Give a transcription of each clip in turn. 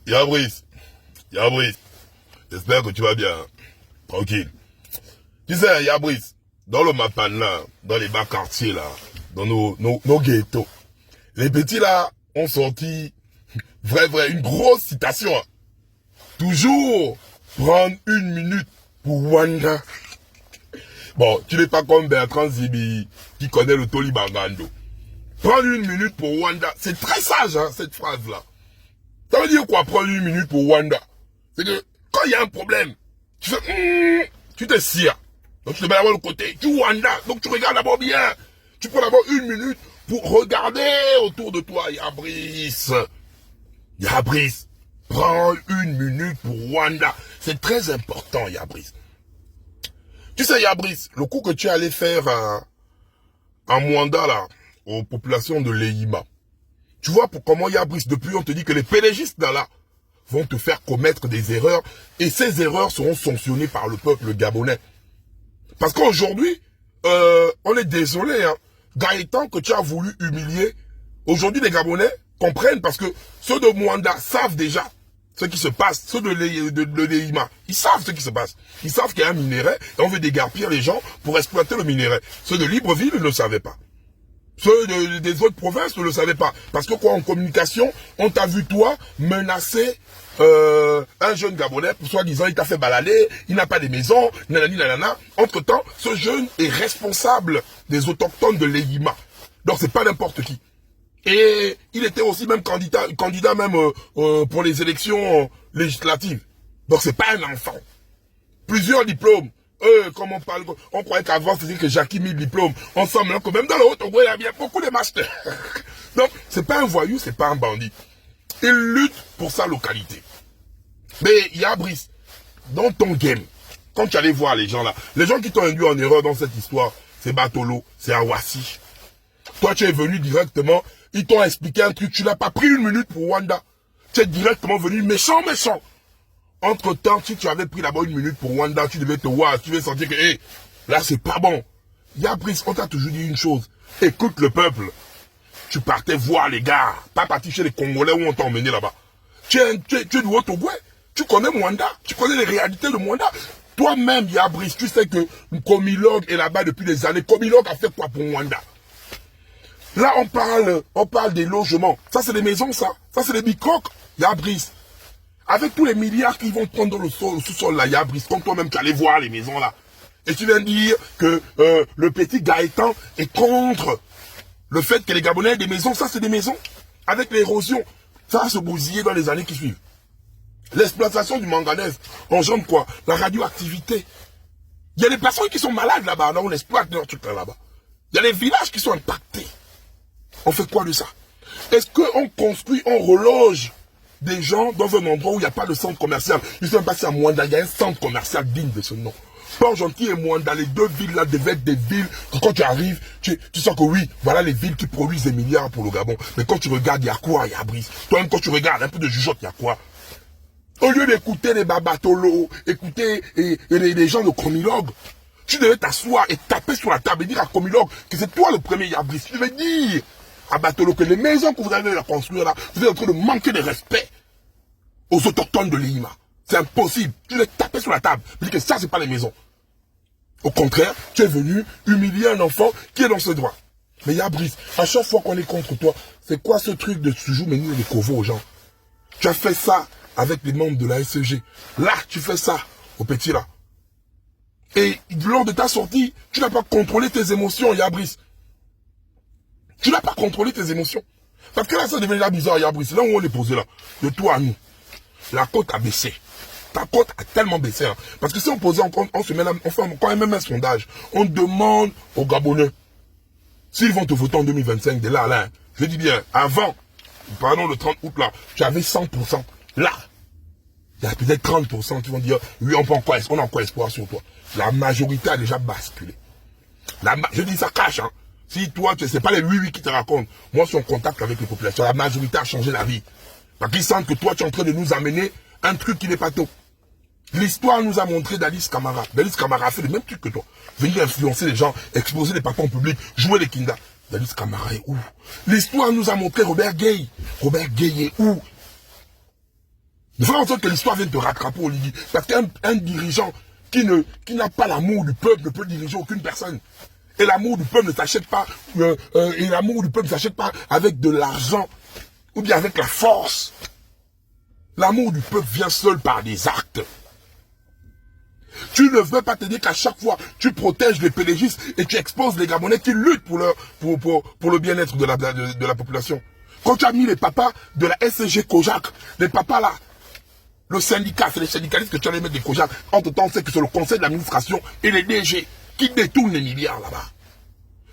Yabrice, Yabrice, j'espère que tu vas bien, tranquille. Tu sais, Yabrice, dans le Mapan là, dans les bas quartiers là, dans nos ghettos, les petits là ont sorti, une grosse citation. Hein. Toujours prendre une minute pour Wanda. Bon, tu n'es pas comme Bertrand Zibi qui connaît le Tolibangando. Prendre une minute pour Wanda, c'est très sage hein, cette phrase là. Ça veut dire quoi, prendre une minute pour Wanda? C'est que, quand il y a un problème, tu fais, tu te cires. Donc tu te mets d'abord le côté, tu Wanda. Donc tu regardes d'abord bien. Tu prends d'abord une minute pour regarder autour de toi. Yabrice. Yabrice. Prends une minute pour Wanda. C'est très important, Yabrice. Tu sais, Yabrice, le coup que tu es allé faire à Mwanda, là, aux populations de Lehima. Tu vois pour comment Yabrice, depuis on te dit que les pédégistes là vont te faire commettre des erreurs et ces erreurs seront sanctionnées par le peuple gabonais. Parce qu'aujourd'hui, on est désolé, hein, Gaëtan que tu as voulu humilier, aujourd'hui les Gabonais comprennent parce que ceux de Mwanda savent déjà ce qui se passe, ceux de Lehima, ils savent ce qui se passe. Ils savent qu'il y a un minerai et on veut dégarpir les gens pour exploiter le minerai. Ceux de Libreville ne le savaient pas. Ceux des autres provinces ne le savaient pas. Parce que quoi, en communication, on t'a vu toi menacer un jeune Gabonais, pour soi-disant, il t'a fait balader, il n'a pas de maison, nanani nanana. Entre-temps, ce jeune est responsable des autochtones de Lehima. Donc c'est pas n'importe qui. Et il était aussi même candidat même pour les élections législatives. Donc c'est pas un enfant. Plusieurs diplômes. Comme on parle, on croyait qu'avant c'était que Jackie 1000 diplômes. Ensemble, que même dans le Haut-Togo, il y a beaucoup de masters. Donc, c'est pas un voyou, c'est pas un bandit. Il lutte pour sa localité. Mais Yabrice, dans ton game, quand tu allais voir les gens là, les gens qui t'ont induit en erreur dans cette histoire, c'est Batolo, c'est Awassi. Toi, tu es venu directement, ils t'ont expliqué un truc, tu n'as pas pris une minute pour Wanda. Tu es directement venu méchant. Entre-temps, si tu avais pris d'abord une minute pour Wanda, tu devais te voir, tu devais sentir que, là, c'est pas bon. Yabrice, on t'a toujours dit une chose. Écoute le peuple. Tu partais voir les gars, pas partir chez les Congolais où on t'a emmené là-bas. Tu es du Haut-Togo, tu connais Mwanda, tu connais les réalités de Mwanda. Toi-même, Yabrice, tu sais que Comilog est là-bas depuis des années. Comilog a fait quoi pour Mwanda? Là, on parle des logements. Ça, c'est des maisons, ça. Ça, c'est des bicoques, Yabrice. Avec tous les milliards qu'ils vont prendre dans le sous-sol là, Yabrice, comme toi-même tu allais voir les maisons là. Et tu viens de dire que le petit Gaëtan est contre le fait que les Gabonais aient des maisons. Ça, c'est des maisons. Avec l'érosion, ça va se bousiller dans les années qui suivent. L'exploitation du manganèse engendre quoi? La radioactivité. Il y a des personnes qui sont malades là-bas, là, on exploite leur truc là-bas. Il y a des villages qui sont impactés. On fait quoi de ça? Est-ce qu'on construit, on reloge des gens dans un endroit où il n'y a pas de centre commercial? Je ne sais même pas si à Mwanda, il y a un centre commercial digne de ce nom. Port-Gentil et Mwanda, les deux villes là devaient être des villes que quand tu arrives, tu sens que oui, voilà les villes qui produisent des milliards pour le Gabon. Mais quand tu regardes, il y a quoi, Yabrice? Toi-même, quand tu regardes un peu de jugeote, il y a quoi? Au lieu d'écouter les Babatolo, écouter les gens de Comilog, tu devais t'asseoir et taper sur la table et dire à Comilog que c'est toi le premier Yabrice. Tu devais dire à Batolo que les maisons que vous allez la construire là, vous êtes en train de manquer de respect aux autochtones de Lehima. C'est impossible. Tu devais taper sur la table et dire que ça, c'est pas les maisons. Au contraire, tu es venu humilier un enfant qui est dans ses droits. Mais Yabrice, à chaque fois qu'on est contre toi, c'est quoi ce truc de toujours mener des covos aux gens? Tu as fait ça avec les membres de la SEG. Là, tu fais ça au petit là. Et lors de ta sortie, tu n'as pas contrôlé tes émotions, Yabrice. Tu n'as pas contrôlé tes émotions. Parce que là, ça devient là bizarre, Yabrice. Là où on est posé là, de toi à nous, la côte a baissé. Ta côte a tellement baissé. Hein. Parce que si on posait, on se met là, on fait quand même un sondage. On demande aux Gabonais s'ils vont te voter en 2025, de là, là. Je dis bien, avant, pardon, le 30 août là, tu avais 100%. Là, il y a peut-être 30% qui vont dire, oui, on a encore espoir sur toi. La majorité a déjà basculé. Je dis ça cache, hein. Si toi, c'est pas les oui qui te racontent. Moi, je suis en contact avec les populations. La majorité a changé la vie. Parce qu'ils sentent que toi, tu es en train de nous amener un truc qui n'est pas tout. L'histoire nous a montré Dadis Camara. Dadis Camara a fait le même truc que toi. Venir influencer les gens, exposer les papas en public, jouer les kinda. Dadis Camara est où? L'histoire nous a montré Robert Gay. Robert Gay est où? Ne fais en sorte que l'histoire vienne te rattraper, Olivier. Parce qu'un dirigeant qui n'a pas l'amour du peuple ne peut diriger aucune personne. Et l'amour du peuple ne s'achète pas, avec de l'argent ou bien avec la force. L'amour du peuple vient seul par des actes. Tu ne veux pas te dire qu'à chaque fois, tu protèges les pélégistes et tu exposes les Gabonais qui luttent pour le bien-être de la population. Quand tu as mis les papas de la SCG Kojak, les papas là, le syndicat, c'est les syndicalistes que tu allais mettre des Kojak. Entre-temps, c'est que c'est le conseil d'administration et les DG qui détournent les milliards là-bas.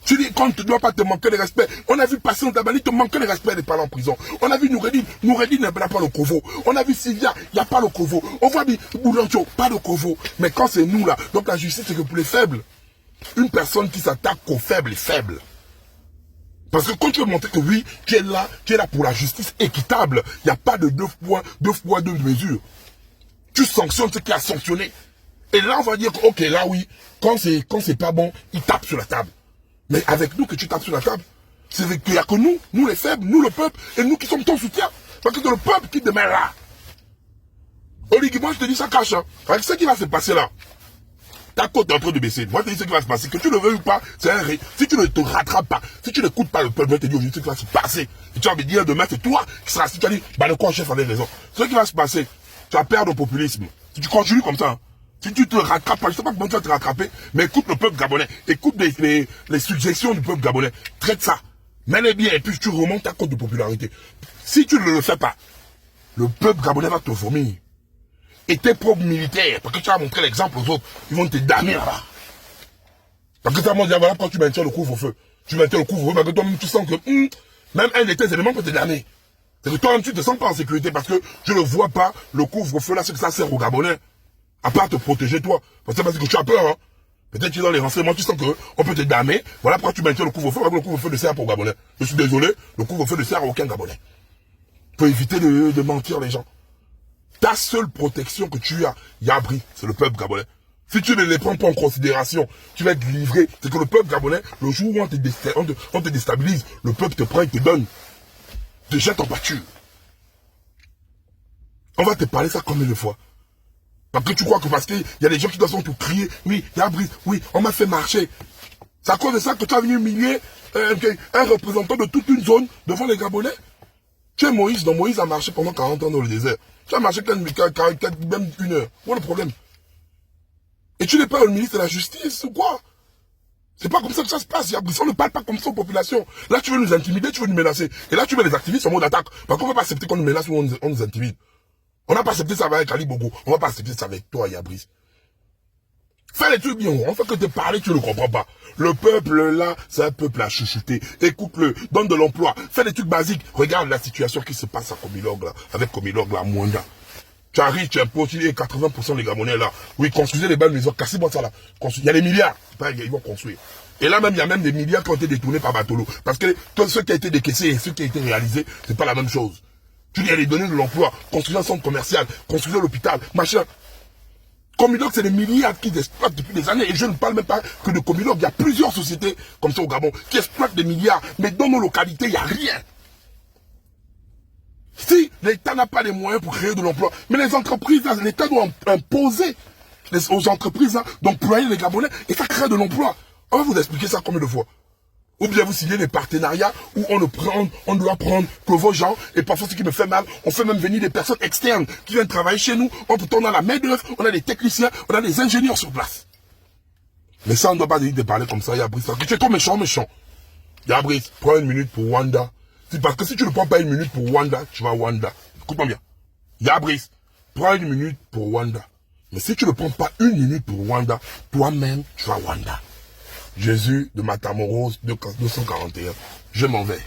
Tu dis, quand tu ne dois pas te manquer de respect. On a vu passer dans ta bannière, te manquer de respect des parents en prison. On a vu Noureddin n'a pas le Kovo. On a vu Sylvia, il n'y a pas le Kovo. On voit Boulancho, pas de Kovo. Mais quand c'est nous là, donc la justice c'est que pour les faibles. Une personne qui s'attaque aux faibles est faible. Parce que quand tu veux montrer que oui, tu es là pour la justice équitable, il n'y a pas de deux mesures. Tu sanctionnes ce qui a sanctionné. Et là, on va dire que, ok, là oui, quand c'est pas bon, il tape sur la table. Mais avec nous que tu tapes sur la table, c'est qu'il n'y a que nous les faibles, nous le peuple, et nous qui sommes ton soutien. Parce que c'est le peuple qui te met là. Olivier, moi je te dis ça cache, hein. Avec ce qui va se passer là, ta côte est en train de baisser. Moi je te dis ce qui va se passer, que tu le veux ou pas, c'est un ré. Si tu ne te rattrapes pas, si tu n'écoutes pas le peuple, je vais te dire aujourd'hui ce qui va se passer. Et tu vas me dire demain, c'est toi qui seras assis, tu vas dire, bah le quoi chef avait raison. Ce qui va se passer, tu vas perdre au populisme. Si tu continues comme ça, hein. Si tu te rattrapes pas, je ne sais pas comment tu vas te rattraper, mais écoute le peuple gabonais, écoute les suggestions du peuple gabonais, traite ça, mets-les bien et puis tu remontes ta cote de popularité. Si tu ne le fais pas, le peuple gabonais va te vomir. Et tes propres militaires, parce que tu vas montrer l'exemple aux autres, ils vont te damner là-bas. Parce que tu vas me dire, voilà quand tu maintiens le couvre-feu. Tu maintiens le couvre-feu parce que toi-même tu sens que même un de tes éléments peut te damner. C'est que toi-même tu ne te sens pas en sécurité parce que je ne vois pas le couvre-feu là, ce que ça sert aux Gabonais. À part te protéger toi. Parce que tu as peur, hein. Peut-être que tu es dans les renseignements, tu sens qu'on peut te damer. Voilà pourquoi tu maintiens le couvre-feu. Le couvre-feu ne sert pas aux Gabonais. Je suis désolé, le couvre-feu ne sert à aucun Gabonais. Faut éviter de mentir les gens. Ta seule protection que tu as, Yabri, c'est le peuple gabonais. Si tu ne les prends pas en considération, tu vas être livré. C'est que le peuple gabonais, le jour où on te déstabilise, le peuple te prend et te donne. Te jette en pâture. On va te parler ça combien de fois? Parce que tu crois que parce qu'il y a des gens qui doivent te crier, oui, Yabri, oui, on m'a fait marcher. C'est à cause de ça que tu as venu humilier un représentant de toute une zone devant les Gabonais. Tu es Moïse, donc Moïse a marché pendant 40 ans dans le désert. Tu as marché même 1 heure. Où est le problème? Et tu n'es pas le ministre de la Justice ou quoi? C'est pas comme ça que ça se passe, Yabri. On ne parle pas comme ça aux populations. Là, tu veux nous intimider, tu veux nous menacer. Et là, tu veux les activistes en mode attaque. Parce qu'on ne va pas accepter qu'on nous menace ou on nous intimide. On n'a pas accepté ça avec Ali Bogo. On ne va pas accepter ça avec toi, Yabri. Fais les trucs bien. En fait que te parler, tu ne comprends pas. Le peuple là, c'est un peuple à chouchouter. Écoute-le, donne de l'emploi. Fais des trucs basiques. Regarde la situation qui se passe à Komilog là, avec Komilog là, Mwanda. Tu arrives, tu imposes, il y a 80% des Gabonais là. Oui, construisez les belles maisons, cassez-moi ça là. Il y a des milliards. Ils vont construire. Et là même, il y a même des milliards qui ont été détournés par Batolo. Parce que tout ce qui a été décaissé et ce qui a été réalisé, c'est pas la même chose. Tu dis, allez donner de l'emploi, construire un centre commercial, construire l'hôpital, machin. Comilog, c'est des milliards qui exploitent depuis des années. Et je ne parle même pas que de Comilog. Il y a plusieurs sociétés comme ça au Gabon qui exploitent des milliards. Mais dans nos localités, il n'y a rien. Si l'État n'a pas les moyens pour créer de l'emploi, mais les entreprises, l'État doit imposer aux entreprises d'employer les Gabonais et ça crée de l'emploi. On va vous expliquer ça combien de fois. Ou bien vous signez des partenariats où on doit prendre que vos gens, et parfois ce qui me fait mal, on fait même venir des personnes externes qui viennent travailler chez nous, on a la main d'œuvre, on a des techniciens, on a des ingénieurs sur place. Mais ça, on ne doit pas dire de parler comme ça, Yabri. Tu es trop méchant. Yabri, prends 1 minute pour Wanda. Parce que si tu ne prends pas 1 minute pour Wanda, tu vas Wanda. Écoute-moi bien. Yabri, prends 1 minute pour Wanda. Mais si tu ne prends pas 1 minute pour Wanda, toi-même, tu vas Wanda. Jésus de Matamoros 241. Je m'en vais.